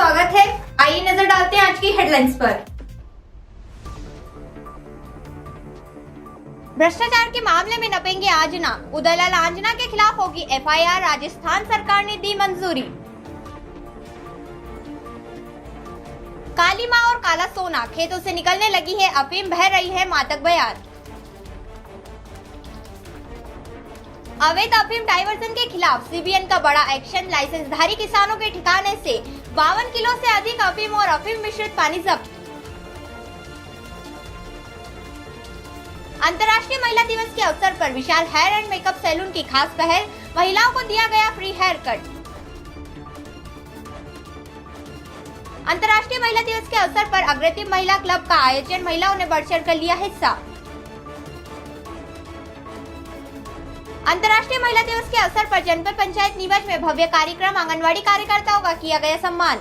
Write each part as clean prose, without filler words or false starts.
स्वागत है। आइए नजर डालते हैं आज की हेडलाइंस पर। भ्रष्टाचार के मामले में नपेंगे आंजना, उदयलाल आंजना के खिलाफ होगी एफआईआर, राजस्थान सरकार ने दी मंजूरी। काली मां और काला सोना, खेतों से निकलने लगी है अफीम, बह रही है मादक बयार। अवैध अफीम डाइवर्जन के खिलाफ सीबीएन का बड़ा एक्शन, लाइसेंसधारी किसानों के ठिकाने से 52 किलो से अधिक अफीम और अफीम मिश्रित पानी जब्त। अंतर्राष्ट्रीय महिला दिवस के अवसर पर विशाल हेयर एंड मेकअप सैलून की खास पहल, महिलाओं को दिया गया फ्री हेयर कट। अंतर्राष्ट्रीय महिला दिवस के अवसर पर अग्रणी महिला क्लब का आयोजन, महिलाओं ने बढ़ चढ़ कर लिया हिस्सा। अंतर्राष्ट्रीय महिला दिवस के अवसर पर जनपद पंचायत नीमच में भव्य कार्यक्रम, आंगनवाड़ी कार्यकर्ताओं का किया गया सम्मान।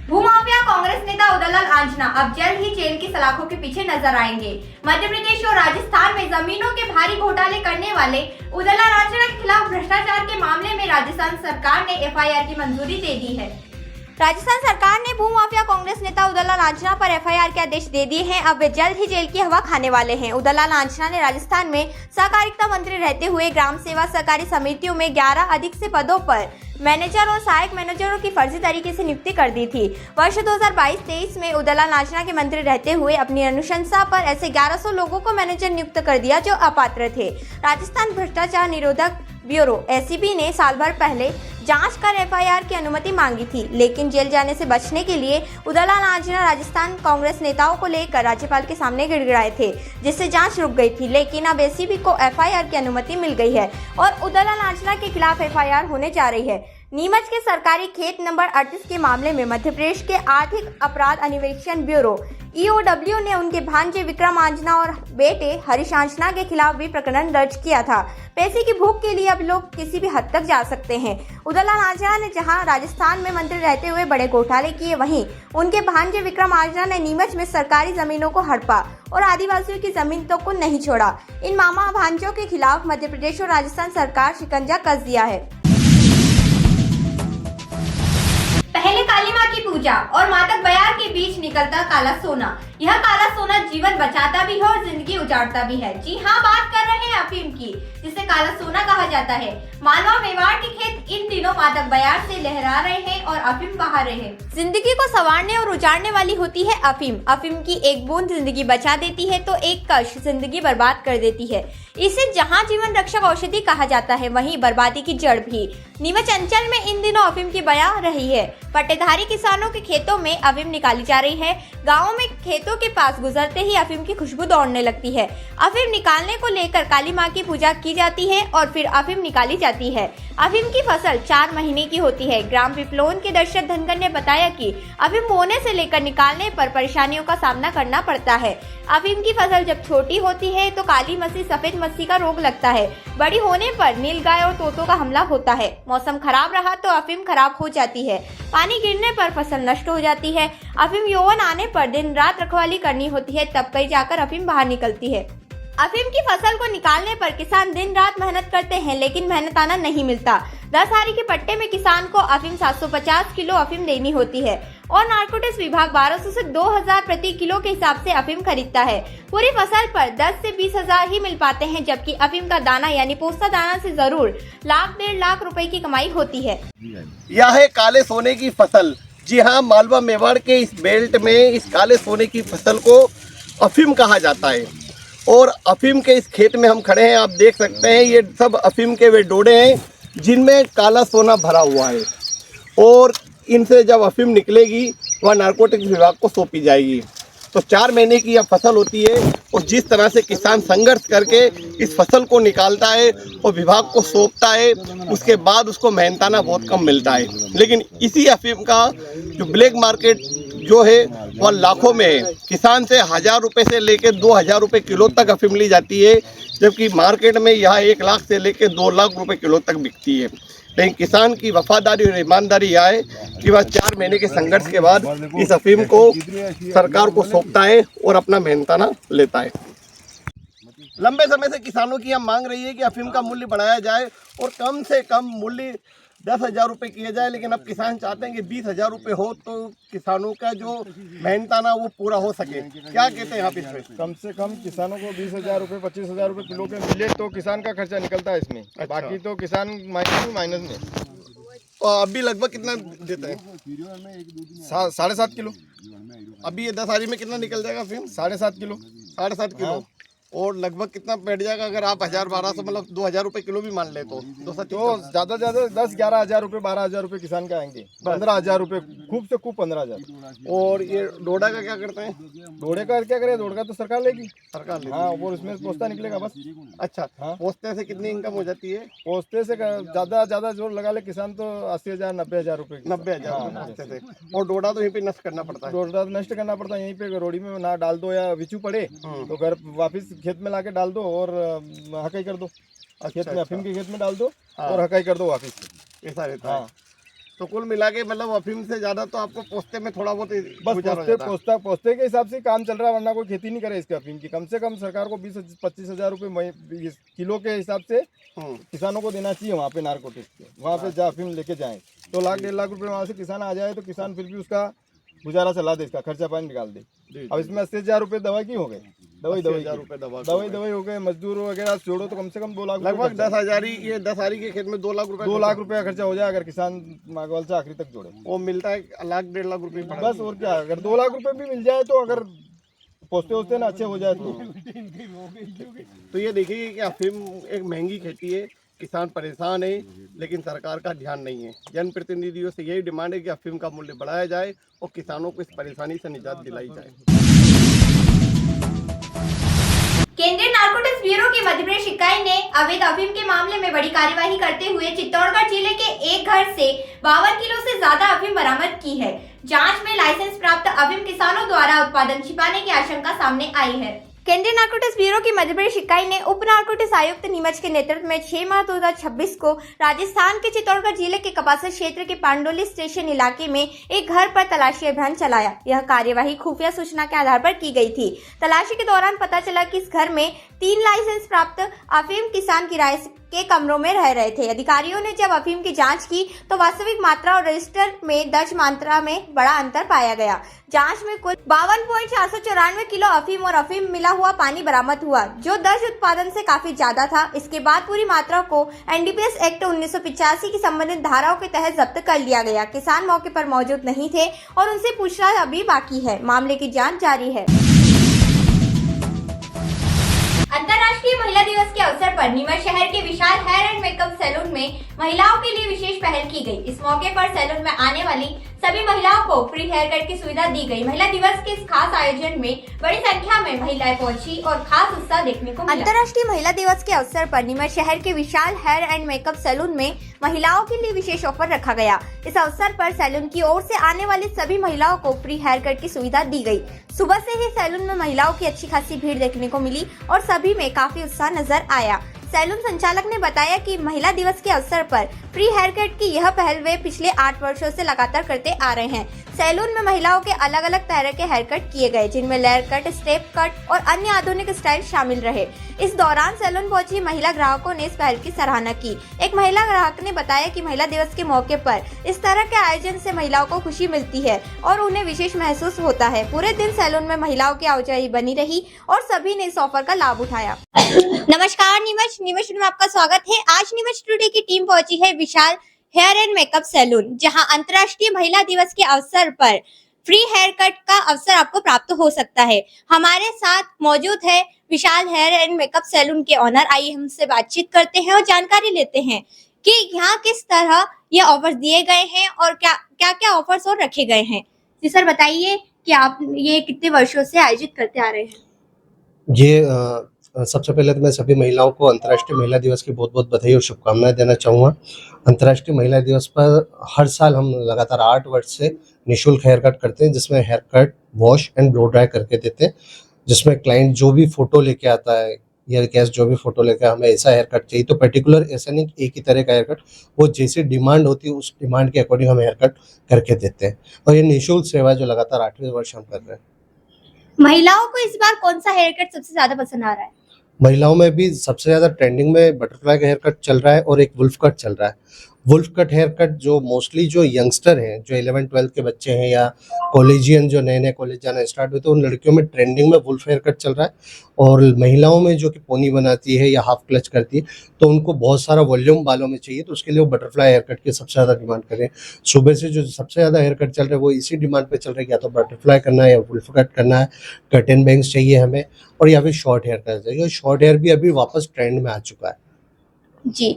भूमाफिया कांग्रेस नेता उदयलाल आंजना अब जल्द ही जेल की सलाखों के पीछे नजर आएंगे। मध्य प्रदेश और राजस्थान में जमीनों के भारी घोटाले करने वाले उदयलाल आंजना के खिलाफ भ्रष्टाचार के मामले में राजस्थान सरकार ने एफआईआर की मंजूरी दे दी है। राजस्थान सरकार ने भूमाफिया कांग्रेस नेता उदयलाल आंजना पर एफआईआर के आदेश दे दिए हैं। अब वे जल्द ही जेल की हवा खाने वाले हैं। उदयलाल आंजना ने राजस्थान में सहकारिता मंत्री रहते हुए ग्राम सेवा सहकारी समितियों में 11 अधिक से पदों पर मैनेजर और सहायक मैनेजरों की फर्जी तरीके से नियुक्ति कर दी थी। वर्ष 2022-23 में उदयलाल आंजना के मंत्री रहते हुए अपनी अनुशंसा पर ऐसे 1100 लोगों को मैनेजर नियुक्त कर दिया जो अपात्र थे। राजस्थान भ्रष्टाचार निरोधक ब्यूरो एसीबी ने साल भर पहले जांच कर एफआईआर की अनुमति मांगी थी, लेकिन जेल जाने से बचने के लिए उदयलाल आंजना राजस्थान कांग्रेस नेताओं को लेकर राज्यपाल के सामने गिड़गिड़ाए थे, जिससे जांच रुक गई थी। लेकिन अब एसीबी को एफआईआर की अनुमति मिल गई है और उदयलाल आंजना के खिलाफ एफआईआर होने जा रही है। नीमच के सरकारी खेत नंबर 38 के मामले में मध्य प्रदेश के आर्थिक अपराध अन्वेषण ब्यूरो ईओडब्ल्यू ने उनके भांजे विक्रम आंजना और बेटे हरीश आंजना के खिलाफ भी प्रकरण दर्ज किया था। पैसे की भूख के लिए अब लोग किसी भी हद तक जा सकते हैं। उदयलाल आंजना ने जहां राजस्थान में मंत्री रहते हुए बड़े घोटाले किए, वहीं उनके भांजे विक्रम आंजना ने नीमच में सरकारी जमीनों को हड़पा और आदिवासियों की जमीन तो को नहीं छोड़ा। इन मामा भांजों के खिलाफ मध्य प्रदेश और राजस्थान सरकार शिकंजा कस दिया है। पहले काली मां की पूजा और मादक बयार के बीच निकलता काला सोना। यह काला सोना जीवन बचाता भी है और जिंदगी उजाड़ता भी है। जी हाँ, बात कर रहे हैं अफीम की, जिसे काला सोना कहा जाता है। मालवा मेवाड़ के खेत इन दिनों मादक बयार से लहरा रहे हैं और अफीम बहा रहे हैं। जिंदगी को संवारने और उजाड़ने वाली होती है अफीम। अफीम की एक बूंद जिंदगी बचा देती है तो एक कश जिंदगी बर्बाद कर देती है। इसे जहाँ जीवन रक्षक औषधि कहा जाता है, वहीं बर्बादी की जड़ भी। नीमच अंचल में इन दिनों अफीम की बया रही है। पट्टेधारी किसानों के खेतों में अफीम निकाली जा रही है। गाँव में खेतों के पास गुजरते ही अफीम की खुशबू दौड़ने लगती है। अफीम निकालने को लेकर काली मां की पूजा की जाती है और फिर अफीम निकाली जाती है। अफीम की फसल 4 महीने की होती है। ग्राम पिपलोन के दशरथ धनगर ने बताया कि अफीम बोने से लेकर निकालने पर परेशानियों का सामना करना पड़ता है। अफीम की फसल जब छोटी होती है तो काली मसी, सफेद मसी का रोग लगता है। बड़ी होने पर नीलगाय और तोतों का हमला होता है। मौसम खराब रहा तो अफीम खराब हो जाती है। पानी गिरने पर फसल नष्ट हो जाती है। अफीम यौवन आने पर दिन रात रखवाली करनी होती है, तब कहीं जाकर अफीम बाहर निकलती है। अफीम की फसल को निकालने पर किसान दिन रात मेहनत करते हैं, लेकिन मेहनताना नहीं मिलता। 10 हारी के पट्टे में किसान को अफीम 750 किलो अफीम देनी होती है और नारकोटिक्स विभाग 1200 से 2000 प्रति किलो के हिसाब से अफीम खरीदता है। पूरी फसल पर 10 से 20 हजार ही मिल पाते हैं, जबकि अफीम का दाना यानी पोस्ता दाना से जरूर लाख 1.5 लाख रुपए की कमाई होती है। यह है काले सोने की फसल। जी हाँ, मालवा मेवाड़ के इस बेल्ट में इस काले सोने की फसल को अफीम कहा जाता है और अफीम के इस खेत में हम खड़े हैं। आप देख सकते हैं ये सब अफीम के वे डोडे हैं जिनमें काला सोना भरा हुआ है और इनसे जब अफीम निकलेगी वह नारकोटिक्स विभाग को सौंपी जाएगी। तो 4 महीने की यह फसल होती है और जिस तरह से किसान संघर्ष करके इस फसल को निकालता है और विभाग को सौंपता है, उसके बाद उसको मेहनताना बहुत कम मिलता है। लेकिन इसी अफीम का जो ब्लैक मार्केट जो है वह लाखों में है। किसान से 1000 रुपये से लेकर 2000 रुपये किलो तक अफीम ली जाती है, जबकि मार्केट में यह 1 लाख से लेकर 2 लाख रुपये किलो तक बिकती है। लेकिन किसान की वफादारी और ईमानदारी यह है कि वह 4 महीने के संघर्ष के बाद इस अफीम को सरकार को सौंपता है और अपना मेहनताना लेता है। लंबे समय से किसानों की हम मांग रही है कि अफीम का मूल्य बढ़ाया जाए और कम से कम मूल्य 10,000 रुपये किया जाए, लेकिन अब किसान चाहते हैं कि 20,000 रुपये हो तो किसानों का जो मेहनताना वो पूरा हो सके। क्या कहते हैं आप इसमें? कम से कम किसानों को 20,000 रुपये 25,000 रुपये किलो के मिले तो किसान का खर्चा निकलता है इसमें। बाकी तो किसान माइनस में। तो अभी लगभग कितना देते हैं? 7.5 किलो। अभी ये 10 आरी में कितना निकल जाएगा अफीम? 7.5 किलो। 7.5 किलो। हाँ। और लगभग कितना बैठ जाएगा अगर आप 1,000-1,200 मतलब 2,000 रुपये किलो भी मान ले तो? तो ज़्यादा 10-11,000 रुपये 12,000 रुपये किसान के आएंगे। 15,000 रुपये खूब से खूब 15,000। और ये डोडा का क्या करते हैं? डोडे का क्या करे? डोडे का तो सरकार लेगी। सरकार लेगी। हाँ, वो उसमें पोस्ता निकलेगा बस। अच्छा, हाँ। पोस्ते से कितनी इनकम हो जाती है? पोस्ते से ज़्यादा जोर लगा ले किसान तो 80,000 90,000 रुपये। 90,000 पोस्ते से। और डोडा तो यहीं पे नष्ट करना पड़ता है। डोडा नष्ट करना पड़ता है यहीं पे, रोड़ी में ना डाल दो या बिचू पड़े तो घर वापस खेत में लाके डाल दो और हकाई कर दो। खेत में अफीम के खेत में डाल दो और हकाई कर दो वापस। ऐसा रहता है। हाँ, तो कुल मिला के मतलब अफीम से ज्यादा तो आपको पोस्ते में थोड़ा बहुत बस गुजारा हो जाता है। पोस्ते के हिसाब से काम चल रहा है, वरना कोई खेती नहीं करे इसके अफीम की। कम से कम सरकार को 20-25,000 रुपये किलो के हिसाब से किसानों को देना चाहिए। वहाँ पे नारकोटिक्स के वहाँ पे जा अफीम लेके जाएं तो 1,00,000-1.5 लाख रुपये वहाँ से किसान आ जाए तो किसान फिर भी उसका गुजारा चला दे, इसका खर्चा पानी निकाल दे। अब इसमें 80,000 रुपये दवा की हो गए, दवाई हो गए, मजदूर वगैरह जोड़ो तो कम से कम 2 लाख लगभग 10,000 ये 10 आरी के खेत में 2 लाख रुपए 2 लाख रुपये का खर्चा हो जाए अगर किसान मागवाल से आखिरी तक जोड़े। वो मिलता है 1,00,000-1.5 लाख रुपए बस और क्या, अगर 2 लाख रुपये भी मिल जाए तो अगर पोस्ते वोस्ते ना अच्छे हो जाए तो ये देखिए कि अफीम एक महंगी खेती है, किसान परेशान है लेकिन सरकार का ध्यान नहीं है। जनप्रतिनिधियों से यही डिमांड है कि अफीम का मूल्य बढ़ाया जाए और किसानों को इस परेशानी से निजात दिलाई जाए। केंद्रीय नारकोटिक्स ब्यूरो की मध्य प्रदेश इकाई ने अवैध अफीम के मामले में बड़ी कार्यवाही करते हुए चित्तौड़गढ़ जिले के एक घर से 52 किलो से ज्यादा अफीम बरामद की है। जांच में लाइसेंस प्राप्त अफीम किसानों द्वारा उत्पादन छिपाने की आशंका सामने आई है। केंद्रीय नारकोटिक्स ब्यूरो की मध्य प्रदेश इकाई ने उप नारकोटिक्स आयुक्त नीमच के नेतृत्व में 6 मार्च 2026 को राजस्थान के चित्तौड़गढ़ जिले के कपासा क्षेत्र के पांडोली स्टेशन इलाके में एक घर पर तलाशी अभियान चलाया। यह कार्यवाही खुफिया सूचना के आधार पर की गई थी। तलाशी के दौरान पता चला कि इस घर में 3 लाइसेंस प्राप्त अफीम किसान किराए के कमरों में रह रहे थे। अधिकारियों ने जब अफीम की जांच की तो वास्तविक मात्रा और रजिस्टर में दर्ज मात्रा में बड़ा अंतर पाया गया। जांच में कुल 52.494 किलो अफीम और अफीम मिला हुआ पानी बरामद हुआ, जो दर्ज उत्पादन से काफी ज्यादा था। इसके बाद पूरी मात्रा को एनडीपीएस एक्ट 1985 की संबंधित धाराओं के तहत जब्त कर लिया गया। किसान मौके पर मौजूद नहीं थे और उनसे पूछताछ अभी बाकी है। मामले की जाँच जारी है। अंतर्राष्ट्रीय महिला दिवस के अवसर पर नीमच शहर के विशाल हेयर एंड मेकअप सैलून में महिलाओं के लिए विशेष पहल की गई। इस मौके पर सैलून में आने वाली सभी महिलाओं को फ्री हेयर कट की सुविधा दी गई। महिला दिवस के इस खास आयोजन में बड़ी संख्या में महिलाएं पहुंची और खास उत्साह देखने को मिला। अंतर्राष्ट्रीय महिला दिवस के अवसर पर नीमच शहर के विशाल हेयर एंड मेकअप सैलून में महिलाओं के लिए विशेष ऑफर रखा गया। इस अवसर पर सैलून की ओर से आने वाली सभी महिलाओं को फ्री हेयर कट की सुविधा दी गई। सुबह से ही सैलून में महिलाओं की अच्छी खासी भीड़ देखने को मिली और सभी में काफी उत्साह नजर आया। सैलून संचालक ने बताया कि महिला दिवस के अवसर पर फ्री हेयर कट की यह पहल वे पिछले 8 वर्षों से लगातार करते आ रहे हैं। सैलून में महिलाओं के अलग अलग तरह के हेयर कट किए गए, जिनमें लेयर कट, स्टेप कट और अन्य आधुनिक स्टाइल शामिल रहे। इस दौरान सैलून पहुंची महिला ग्राहकों ने इस पहल की सराहना की। एक महिला ग्राहक ने बताया कि महिला दिवस के मौके पर इस तरह के आयोजन से महिलाओं को खुशी मिलती है और उन्हें विशेष महसूस होता है। पूरे दिन सैलून में महिलाओं की आवाजाही बनी रही और सभी ने इस ऑफर का लाभ उठाया। नमस्कार नीमच में आपका स्वागत है। आज नीमच टुडे की टीम पहुंची है विशाल हेयर एंड मेकअप सैलून, जहां अंतर्राष्ट्रीय महिला दिवस के अवसर पर फ्री हेयर कट का अवसर आपको प्राप्त हो सकता है। हमारे साथ मौजूद है विशाल हेयर एंड मेकअप सैलून के ऑनर। आइए हमसे बातचीत करते हैं और जानकारी लेते हैं कि यहाँ किस तरह ये ऑफर्स दिए गए हैं और क्या क्या ऑफर्स और रखे गए हैं। जी सर, बताइए कि आप ये कितने वर्षों से आयोजित करते आ रहे हैं। ये सबसे पहले तो मैं सभी महिलाओं को अंतर्राष्ट्रीय महिला दिवस की बहुत बहुत बधाई और शुभकामनाएं देना चाहूँगा। अंतर्राष्ट्रीय महिला दिवस पर हर साल हम लगातार 8 वर्ष से निःशुल्क हेयर कट करते हैं, जिसमें hair cut, wash and blow dry करके देते हैं, जिसमें क्लाइंट जो भी फोटो लेके आता है या गेस्ट जो भी फोटो लेकर हमें ऐसा हेयर कट चाहिए तो पर्टिकुलर ऐसा नहीं एक ही तरह का हेयर कट, वो जैसी डिमांड होती है उस डिमांड के अकॉर्डिंग हम हेयर कट करके देते हैं। और ये निःशुल्क सेवा जो लगातार 8वें वर्ष हम कर रहे हैं। महिलाओं को इस बार कौन सा हेयर कट सबसे ज्यादा पसंद आ रहा है? महिलाओं में भी सबसे ज़्यादा ट्रेंडिंग में बटरफ्लाई का हेयर कट चल रहा है और एक वुल्फ कट चल रहा है। वुल्फ कट हेयर कट जो मोस्टली जो यंगस्टर हैं, जो 11-12 के बच्चे हैं या कॉलेजियन जो नए-नए कॉलेज जाना स्टार्ट हुए, तो उन लड़कियों में ट्रेंडिंग में वुल्फ हेयर कट चल रहा है। और महिलाओं में जो कि पोनी बनाती है या हाफ क्लच करती है, तो उनको बहुत सारा वॉल्यूम बालों में चाहिए, तो उसके लिए वो बटरफ्लाई हेयर कट की सबसे ज़्यादा डिमांड कर रहे हैं। सुबह से जो सबसे ज़्यादा हेयर कट चल रहा है वो इसी डिमांड पे चल रहा है, या तो बटरफ्लाई करना है या वुल्फ कट करना है, कट एंड बैंग्स चाहिए हमें, और या फिर शॉर्ट हेयर कट चाहिए। शॉर्ट हेयर भी अभी वापस ट्रेंड में आ चुका है। जी,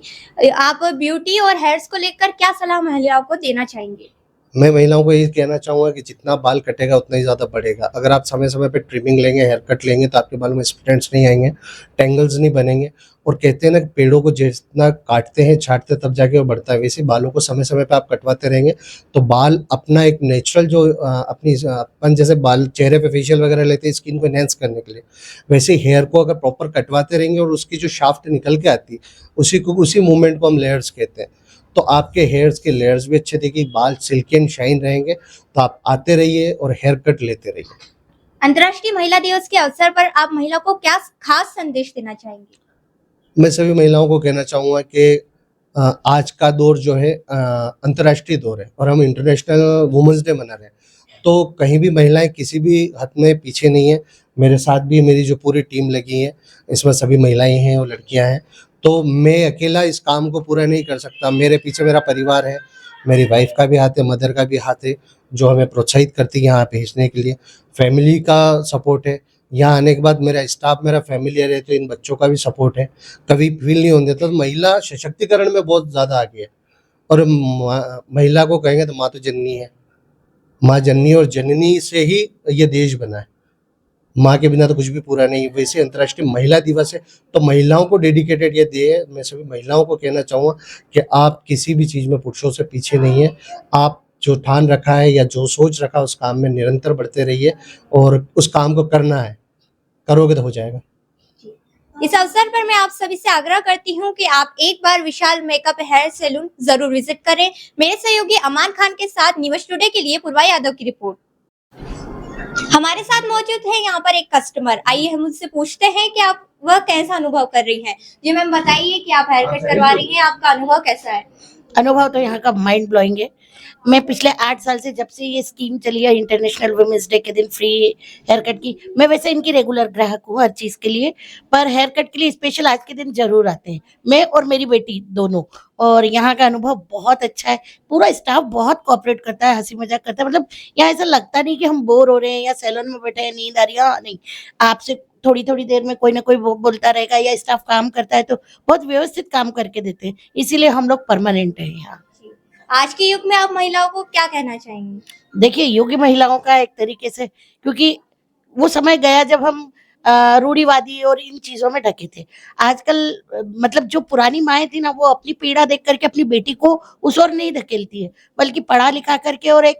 आप ब्यूटी और हेयर्स को लेकर क्या सलाह महिलाओं को देना चाहेंगे? मैं महिलाओं को ये कहना चाहूँगा कि जितना बाल कटेगा उतना ही ज़्यादा बढ़ेगा। अगर आप समय-समय पे ट्रिमिंग लेंगे, हेयर कट लेंगे, तो आपके बालों में स्प्लिटेंट्स नहीं आएँगे, टेंगल्स नहीं बनेंगे। और कहते हैं ना कि पेड़ों को जितना काटते हैं, छाँटते हैं, तब जाके वो बढ़ता है। वैसे ही बालों को समय-समय पे आप कटवाते रहेंगे, तो बाल अपना एक नेचुरल जो अपन जैसे बाल चेहरे पे फेशियल वगैरह लेते हैं स्किन को एनहांस करने के लिए, वैसे ही हेयर को अगर प्रॉपर कटवाते रहेंगे और उसकी जो शाफ्ट निकल के आती है, उसी मूवमेंट को हम लेयर्स कहते हैं। तो आपके हेयर्स के लेयर्स भी अच्छे दिखेंगे, बाल सिल्की एंड शाइन रहेंगे। तो आप आते रहिए और हेयर कट लेते रहिए। अंतर्राष्ट्रीय महिला दिवस के अवसर पर आप महिला को क्या खास संदेश देना चाहेंगे? मैं सभी महिलाओं को कहना चाहूँगा कि आज का दौर जो है अंतर्राष्ट्रीय दौर है और हम इंटरनेशनल वुमेंस डे मना रहे हैं। तो कहीं भी महिलाएं किसी भी हद में पीछे नहीं है। मेरे साथ भी मेरी जो पूरी टीम लगी है, इसमें सभी महिलाएं हैं और लड़कियां हैं। तो मैं अकेला इस काम को पूरा नहीं कर सकता। मेरे पीछे मेरा परिवार है, मेरी वाइफ का भी हाथ है, मदर का भी हाथ है, जो हमें प्रोत्साहित करती है यहाँ भेजने के लिए। फैमिली का सपोर्ट है। यहाँ आने के बाद मेरा स्टाफ मेरा फैमिलियर है, तो इन बच्चों का भी सपोर्ट है। कभी फील नहीं होने देता। तो महिला सशक्तिकरण में बहुत ज़्यादा आगे है। और महिला को कहेंगे तो माँ तो जननी है। माँ जननी, और जननी से ही ये देश बना है। माँ के बिना तो कुछ भी पूरा नहीं। वैसे अंतर्राष्ट्रीय महिला दिवस है, तो महिलाओं को डेडिकेटेड ये डे है। मैं सभी महिलाओं को कहना चाहूँगा कि आप किसी भी चीज़ में पुरुषों से पीछे नहीं है। आप जो ठान रखा है या जो सोच रखा है उस काम में निरंतर बढ़ते रहिए, और उस काम को करना है, करोगे तो हो जाएगा। इस अवसर पर मैं आप सभी से आग्रह करती हूँ कि आप एक बार विशाल मेकअप हेयर सैलून जरूर विजिट करें। मेरे सहयोगी अमान खान के साथ न्यूज़ टुडे के लिए पूर्वा यादव की रिपोर्ट। हमारे साथ मौजूद है यहाँ पर एक कस्टमर। आइए हम उनसे पूछते हैं कि आप वह कैसा अनुभव कर रही हैं। जी मैम, बताइए कि आप हेयर कट करवा रही हैं, आपका अनुभव कैसा है? अनुभव तो यहाँ का माइंड ब्लोइंग है। मैं पिछले 8 साल से, जब से ये स्कीम चली है इंटरनेशनल वुमेन्स डे के दिन फ्री हेयर कट की, मैं वैसे इनकी रेगुलर ग्राहक हूँ हर चीज़ के लिए, पर हेयर कट के लिए स्पेशल आज के दिन जरूर आते हैं, मैं और मेरी बेटी दोनों। और यहाँ का अनुभव बहुत अच्छा है। पूरा स्टाफ बहुत कोऑपरेट करता है, हंसी मजाक करता है। मतलब यहाँ ऐसा लगता नहीं कि हम बोर हो रहे हैं या सैलून में बैठे हैं, नींद आ रही है। नहीं, आपसे थोड़ी थोड़ी देर में कोई ना कोई बोलता रहेगा, या स्टाफ काम करता है तो बहुत व्यवस्थित काम करके देते हैं। इसीलिए हम लोग परमानेंट हैं यहाँ। आज के युग में आप महिलाओं को क्या कहना चाहेंगे? देखिए, योग्य महिलाओं का एक तरीके से, क्योंकि वो समय गया जब हम रूढ़िवादी और इन चीजों में ढके थे। आजकल मतलब जो पुरानी माएँ थी ना, वो अपनी पीड़ा देख करके अपनी बेटी को उस ओर नहीं धकेलती है, बल्कि पढ़ा लिखा करके और एक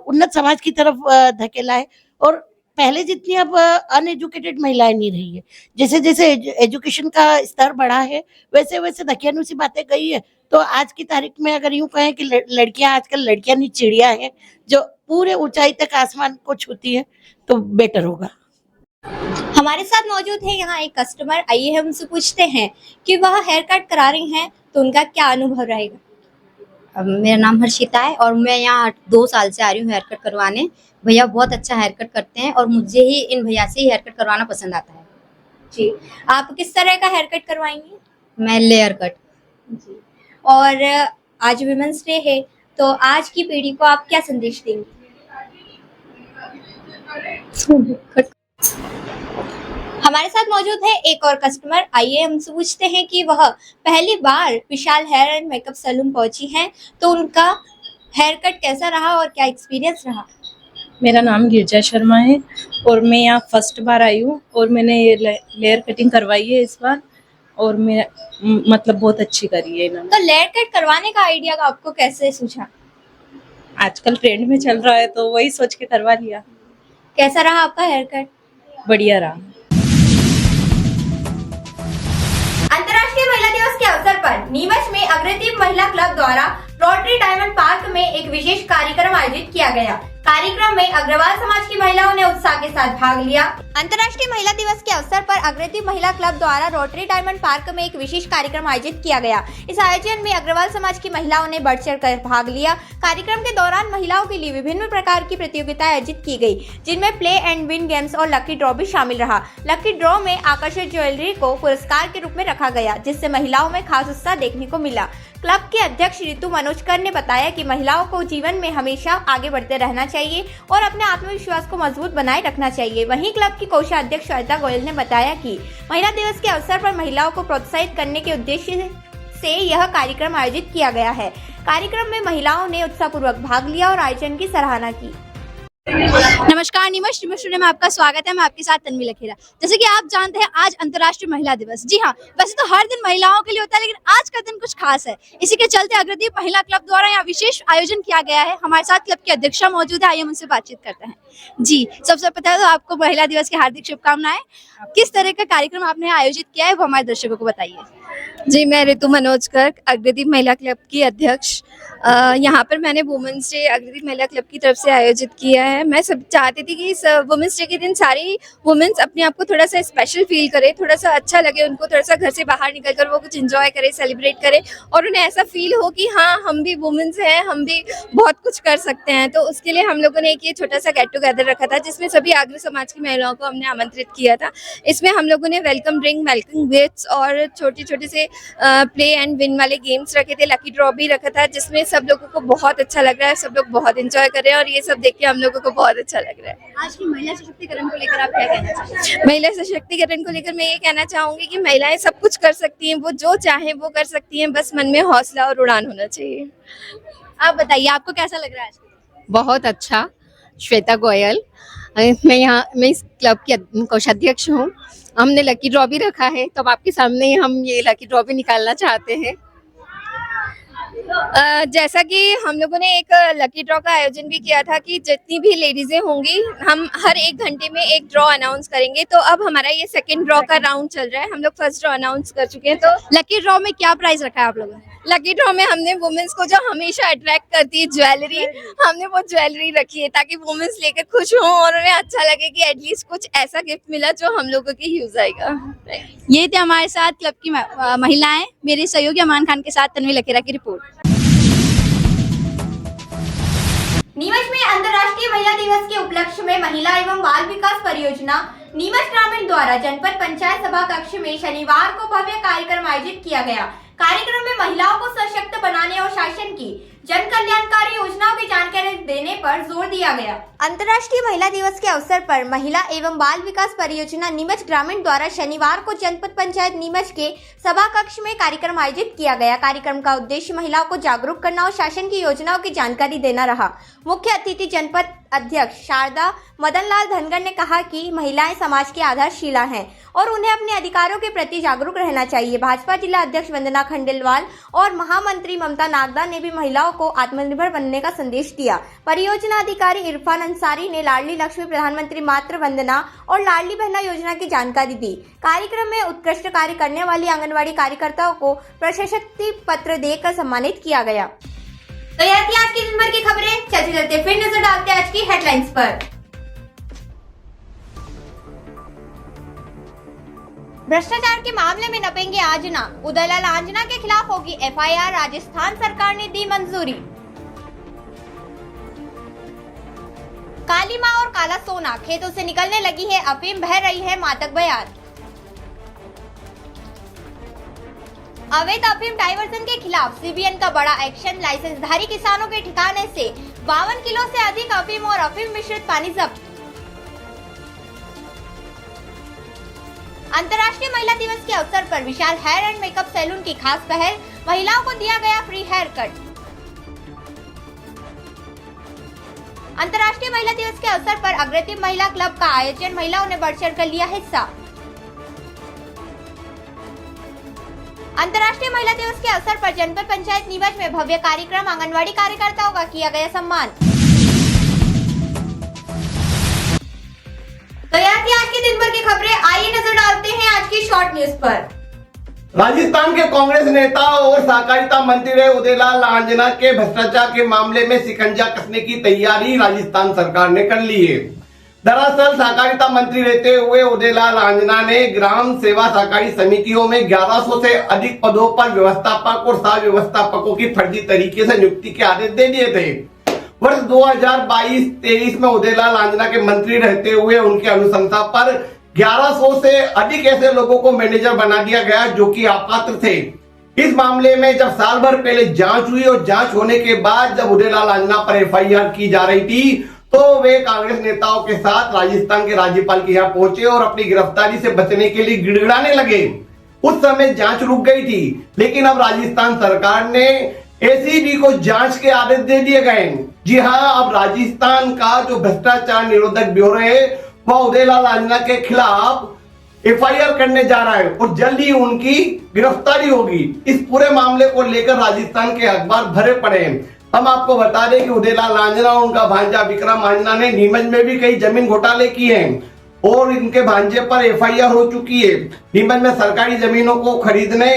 उन्नत समाज की तरफ धकेला है। और पहले जितनी अब अनएजुकेटेड महिलाएं नहीं रही है। जैसे जैसे एजुकेशन का स्तर बढ़ा है, वैसे वैसे धकियानुसी बातें गई है। तो आज की तारीख में अगर यूं कहें कि लड़कियां, आजकल लड़कियां नहीं चिड़िया हैं, जो पूरे ऊंचाई तक आसमान को छूती है, तो बेटर होगा। हमारे साथ मौजूद है यहाँ एक कस्टमर। आइए हम उनसे पूछते हैं कि वह हेयर कट करा रही हैं, तो उनका क्या अनुभव रहेगा। मेरा नाम हर्षिता है और मैं यहाँ 2 साल से आ रही हूँ हेयर कट करवाने। भैया बहुत अच्छा हेयर कट करते हैं और मुझे ही इन भैया से ही हेयर कट करवाना पसंद आता है। जी, आप किस तरह का हेयर कट करवाएंगी? मैं लेयर कट। जी, और आज विमेंस डे है, तो आज की पीढ़ी को आप क्या संदेश देंगे? हमारे साथ मौजूद है एक और कस्टमर। आइए हमसे पूछते हैं कि वह पहली बार विशाल हेयर एंड मेकअप सैलून पहुंची हैं, तो उनका हेयर कट कैसा रहा और क्या एक्सपीरियंस रहा? मेरा नाम गिरजा शर्मा है और मैं यहाँ फर्स्ट बार आई हूँ और मैंने ये लेयर कटिंग करवाई है इस बार, और मेरा मतलब बहुत अच्छी करी है इन्होंने। तो लेयर कट करवाने का आइडिया का आपको कैसे सूझा? आजकल ट्रेंड में चल रहा है तो वही सोच के करवा लिया। कैसा रहा आपका हेयर कट? बढ़िया रहा। अंतर्राष्ट्रीय महिला दिवस के अवसर पर नीमच में अग्रदीप महिला क्लब द्वारा रोटरी डायमंड पार्क में एक विशेष कार्यक्रम आयोजित किया गया, कार्यक्रम में अग्रवाल समाज की महिलाओं ने उत्साह के साथ भाग लिया। अंतर्राष्ट्रीय महिला दिवस के अवसर पर अग्रती महिला क्लब द्वारा रोटरी डायमंड पार्क में एक विशेष कार्यक्रम आयोजित किया गया। इस आयोजन में अग्रवाल समाज की महिलाओं ने बढ़ चढ़ कर भाग लिया। कार्यक्रम के दौरान महिलाओं के लिए विभिन्न प्रकार की प्रतियोगिताएं आयोजित की गई, जिनमें प्ले एंड विन गेम्स और लकी ड्रॉ भी शामिल रहा। लकी ड्रॉ में आकर्षक ज्वेलरी को पुरस्कार के रूप में रखा गया, जिससे महिलाओं में खास उत्साह देखने को मिला। क्लब के अध्यक्ष ऋतु मनोजकर ने बताया कि महिलाओं को जीवन में हमेशा आगे बढ़ते रहना चाहिए और अपने आत्मविश्वास को मजबूत बनाए रखना चाहिए। वहीं क्लब की कोषाध्यक्ष श्वेता गोयल ने बताया कि महिला दिवस के अवसर पर महिलाओं को प्रोत्साहित करने के उद्देश्य से यह कार्यक्रम आयोजित किया गया है। कार्यक्रम में महिलाओं ने उत्साहपूर्वक भाग लिया और आयोजन की सराहना की। नमस्कार निमश स्टूडियो में आपका स्वागत है। मैं आपके साथ तन्वी लखेरा। जैसे कि आप जानते हैं आज अंतर्राष्ट्रीय महिला दिवस। जी हाँ, वैसे तो हर दिन महिलाओं के लिए होता है, लेकिन आज का दिन कुछ खास है। इसी के चलते अग्रदीप महिला क्लब द्वारा यहाँ विशेष आयोजन किया गया है। हमारे साथ क्लब की अध्यक्षा मौजूद है, आइए उनसे बातचीत करते हैं। जी, सबसे पहले तो आपको महिला दिवस की हार्दिक शुभकामनाएं। किस तरह का कार्यक्रम आपने आयोजित किया है वो हमारे दर्शकों को बताइए। जी, मैं ऋतु मनोजकर, अग्रदीप महिला क्लब की अध्यक्ष। यहाँ पर मैंने वुमेंस डे अग्रदीप महिला क्लब की तरफ से आयोजित किया है। मैं सब चाहती थी कि इस वुमेंस डे के दिन सारी वुमेंस अपने आप को थोड़ा सा स्पेशल फील करे, थोड़ा सा अच्छा लगे उनको, थोड़ा सा घर से बाहर निकल कर वो कुछ एंजॉय करे, सेलिब्रेट करे और उन्हें ऐसा फील हो कि हाँ हम भी वुमेंस हैं, हम भी बहुत कुछ कर सकते हैं। तो उसके लिए हम लोगों ने एक ये छोटा सा गेट टुगेदर रखा था, जिसमें सभी आगरा समाज की महिलाओं को हमने आमंत्रित किया था। इसमें हम लोगों ने वेलकम ड्रिंक, वेलकम गिफ्ट्स और छोटे छोटे से प्ले एंड विन वाले गेम्स रखे थे। लकी ड्रॉ भी रखा था, जिसमें सब लोगों को बहुत अच्छा लग रहा है, सब लोग बहुत एंजॉय कर रहे हैं और ये सब देख के हम लोगों को बहुत अच्छा लग रहा है। आज की महिला सशक्तिकरण को लेकर आप क्या कहना चाहते हैं? महिला सशक्तिकरण को लेकर मैं ये कहना चाहूंगी कि महिलाएं सब कुछ कर सकती हैं, वो जो चाहें वो कर सकती हैं, बस मन में हौसला और उड़ान होना चाहिए। आप बताइए, आपको कैसा लग रहा है आज? बहुत अच्छा। श्वेता गोयल, मैं इस क्लब की कोषाध्यक्ष हूँ। हमने लकी ड्रॉ भी रखा है, तो आपके सामने हम ये लकी ड्रॉ भी निकालना चाहते हैं। जैसा कि हम लोगों ने एक लकी ड्रॉ का आयोजन भी किया था कि जितनी भी लेडीजें होंगी हम हर 1 घंटे में एक ड्रॉ अनाउंस करेंगे। तो अब हमारा ये सेकंड ड्रॉ का राउंड चल रहा है, हम लोग फर्स्ट ड्रॉ अनाउंस कर चुके हैं। तो लकी ड्रॉ में क्या प्राइस रखा है आप लोगों ने? लकी ड्रॉ में हमने वुमेन्स को जो हमेशा अट्रैक्ट करती है ज्वेलरी, हमने वो ज्वेलरी रखी है ताकि वुमेन्स लेकर खुश हों और उन्हें अच्छा लगे कि एटलीस्ट कुछ ऐसा गिफ्ट मिला जो हम लोगों के यूज आएगा। ये थे हमारे साथ क्लब की महिलाएं। मेरे सहयोगी अमान खान के साथ तन्वी लखेरा की रिपोर्ट। नीमच में अंतर्राष्ट्रीय महिला दिवस के उपलक्ष्य में महिला एवं बाल विकास परियोजना नीमच ग्रामीण द्वारा जनपद पंचायत सभा कक्ष में शनिवार को भव्य कार्यक्रम आयोजित किया गया। कार्यक्रम में महिलाओं को सशक्त बनाने और शासन की जन कल्याणकारी योजनाओं की जानकारी देने पर जोर दिया गया। अंतर्राष्ट्रीय महिला दिवस के अवसर पर महिला एवं बाल विकास परियोजना नीमच ग्रामीण द्वारा शनिवार को जनपद पंचायत नीमच के सभा कक्ष में कार्यक्रम आयोजित किया गया। कार्यक्रम का उद्देश्य महिलाओं को जागरूक करना और शासन की योजनाओं की जानकारी देना रहा। मुख्य अतिथि जनपद अध्यक्ष शारदा मदन लाल धनगर ने कहा कि महिलाएं समाज की आधारशिला हैं और उन्हें अपने अधिकारों के प्रति जागरूक रहना चाहिए। भाजपा जिला अध्यक्ष वंदना खंडेलवाल और महामंत्री ममता नागदा ने भी महिलाओं को आत्मनिर्भर बनने का संदेश दिया। परियोजना अधिकारी इरफान अंसारी ने लाडली लक्ष्मी प्रधानमंत्री मातृ वंदना और लाडली बहना योजना की जानकारी दी। कार्यक्रम में उत्कृष्ट कार्य करने वाली आंगनवाड़ी कार्यकर्ताओं को प्रशस्ति पत्र देकर सम्मानित किया गया। तो यह थी आज की दिन भर की खबरें। चलते चलते फिर नजर डालते हैं आज की हेडलाइंस पर। भ्रष्टाचार के मामले में नपेंगे आंजना, उदयलाल आंजना के खिलाफ होगी एफआईआर, राजस्थान सरकार ने दी मंजूरी। काली मां और काला सोना, खेतों से निकलने लगी है अफीम, बह रही है मातक बयार। अवैध अफीम डाइवर्जन के खिलाफ सीबीएन का बड़ा एक्शन, लाइसेंसधारी किसानों के ठिकाने से 52 किलो से अधिक अफीम और अफीम मिश्रित पानी जब्त। अंतर्राष्ट्रीय महिला दिवस के अवसर पर विशाल हेयर एंड मेकअप सैलून की खास पहल, महिलाओं को दिया गया फ्री हेयर कट। अंतर्राष्ट्रीय महिला दिवस के अवसर पर अग्रती महिला क्लब का आयोजन, महिलाओं ने बढ़ चढ़ कर लिया हिस्सा। अंतर्राष्ट्रीय महिला दिवस के अवसर पर जनपद पंचायत नीमच में भव्य कार्यक्रम, आंगनवाड़ी कार्यकर्ताओं का किया गया सम्मान। तो यह थी आज की दिन भर की खबरें। आइए नजर डालते हैं आज की शॉर्ट न्यूज पर। राजस्थान के कांग्रेस नेता और सहकारिता मंत्री रहे उदयलाल आंजना के भ्रष्टाचार के मामले में शिकंजा कसने की तैयारी राजस्थान सरकार ने कर ली है। दरअसल सहकारिता मंत्री रहते हुए उदयलाल आंजना ने ग्राम सेवा सहकारी समितियों में 1100 से अधिक पदों पर व्यवस्थापक और सह व्यवस्थापकों की फर्जी तरीके से नियुक्ति के आदेश दे दिए थे। वर्ष 2022-23 में उदयलाल आंजना के मंत्री रहते हुए उनकी अनुशंसा पर 1100 से अधिक ऐसे लोगों को मैनेजर बना दिया गया जो कि अपात्र थे। इस मामले में जब साल भर पहले जांच हुई और जांच होने के बाद जब उदयलाल आंजना पर एफआईआर की जा रही थी तो वे कांग्रेस नेताओं के साथ राजस्थान के राज्यपाल के यहाँ पहुंचे और अपनी गिरफ्तारी से बचने के लिए गिड़गिड़ाने लगे। उस समय जांच रुक गई थी, लेकिन अब राजस्थान सरकार ने एसीबी को जांच के आदेश दे दिए गए। जी हाँ, अब राजस्थान का जो भ्रष्टाचार निरोधक ब्यूरो है वह उदयलाल आंजना के खिलाफ एफआईआर करने जा रहा है और जल्द ही उनकी गिरफ्तारी होगी। इस पूरे मामले को लेकर राजस्थान के अखबार भरे पड़े हैं। हम आपको बता दें कि उदयलाल आंजना और उनका भांजा विक्रम आंजना ने नीमच में भी कई जमीन घोटाले किए हैं और इनके भांजे पर एफआईआर हो चुकी है। नीमच में सरकारी जमीनों को खरीदने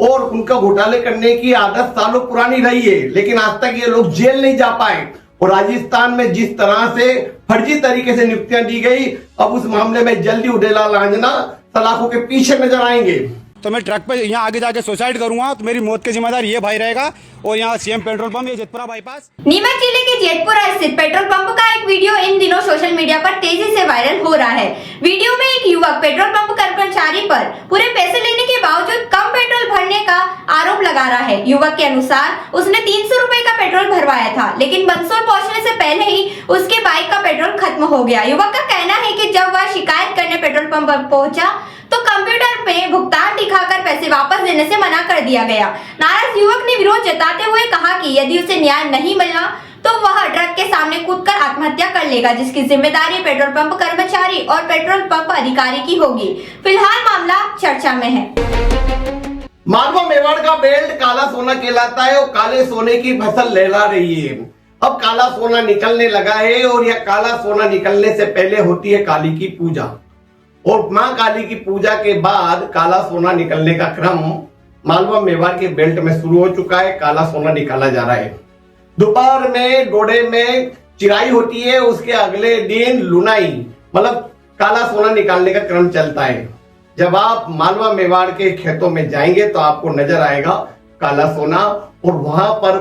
और उनका घोटाले करने की आदत सालों पुरानी रही है, लेकिन आज तक ये लोग जेल नहीं जा पाए। और राजस्थान में जिस तरह से फर्जी तरीके से नियुक्तियां दी गई, अब उस मामले में जल्दी उदयलाल आंजना सलाखों के पीछे नजर आएंगे। तो मैं ट्रक पे यहाँ आगे जाके सुसाइड करूंगा तो मेरी मौत के जिम्मेदार ये भाई रहेगा। और यहाँ सीएम पेट्रोल पंप, ये जेतपुरा बाईपास। नीमच जिले के जेतपुरा स्थित पेट्रोल पंप का एक वीडियो इन दिनों सोशल मीडिया पर तेजी से वायरल हो रहा है। वीडियो में एक युवक पेट्रोल पंप कर्मचारी पर पूरे पैसे लेने के बावजूद कम पेट्रोल भरने का आरोप लगा रहा है। युवक के अनुसार उसने 300 रुपए का पेट्रोल भरवाया था, लेकिन बंसोर पहुंचने से पहले ही उसके बाइक का पेट्रोल खत्म हो गया। युवक का कहना है कि जब वह शिकायत करने पेट्रोल पंप पर पहुंचा तो कंप्यूटर में भुगतान दिखाकर पैसे वापस देने से मना कर दिया गया। नाराज युवक ने विरोध जताते हुए कहा कि यदि उसे न्याय नहीं मिला तो वह ट्रक के सामने कूदकर आत्महत्या कर लेगा, जिसकी जिम्मेदारी पेट्रोल पंप कर्मचारी और पेट्रोल पंप अधिकारी की होगी। फिलहाल मामला चर्चा में है। मालवा मेवाड़ का बेल्ट काला सोना कहलाता है और काले सोने की फसल लहरा रही है। अब काला सोना निकलने लगा है और यह काला सोना निकलने से पहले होती है काली की पूजा और मां काली की पूजा के बाद काला सोना निकलने का क्रम मालवा मेवाड़ के बेल्ट में शुरू हो चुका है। काला सोना निकाला जा रहा है। दोपहर में डोडे में चिराई होती है, उसके अगले दिन लुनाई मतलब काला सोना निकालने का क्रम चलता है। जब आप मालवा मेवाड़ के खेतों में जाएंगे तो आपको नजर आएगा काला सोना और वहां पर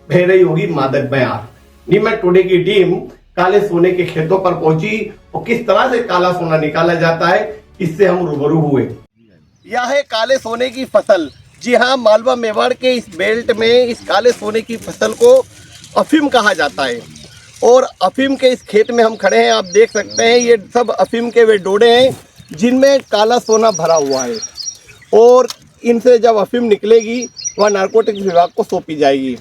बह रही होगी मादक बयार। नीमच टुडे की टीम काले सोने के खेतों पर पहुंची और किस तरह से काला सोना निकाला जाता है इससे हम रूबरू हुए। यह है काले सोने की फसल। जी हाँ, मालवा मेवाड़ के इस बेल्ट में इस काले सोने की फसल को अफीम कहा जाता है और अफीम के इस खेत में हम खड़े हैं। आप देख सकते हैं ये सब अफीम के वे डोडे हैं जिनमें काला सोना भरा हुआ है और इनसे जब अफीम निकलेगी वह नारकोटिक्स विभाग को सौंपी जाएगी।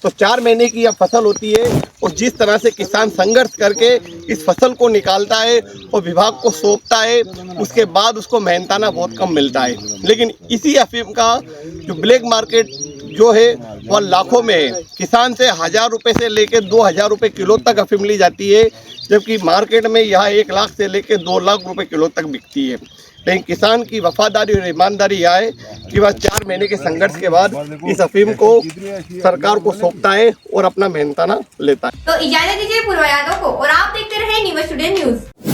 तो 4 महीने की यह फसल होती है और जिस तरह से किसान संघर्ष करके इस फसल को निकालता है और विभाग को सौंपता है, उसके बाद उसको मेहनताना बहुत कम मिलता है। लेकिन इसी अफीम का जो ब्लैक मार्केट जो है वह लाखों में है। किसान से 1000 रुपये से लेकर 2000 रुपये किलो तक अफीम ली जाती है, जबकि मार्केट में यह 1 लाख से लेकर 2 लाख रुपये किलो तक बिकती है। लेकिन किसान की वफादारी और ईमानदारी यह है कि वह 4 महीने के संघर्ष के बाद इस अफीम को सरकार को सौंपता है और अपना मेहनताना लेता है। तो इजाजत दीजिए पूर्व यादव को और आप देखते रहे नीमच टुडे न्यूज।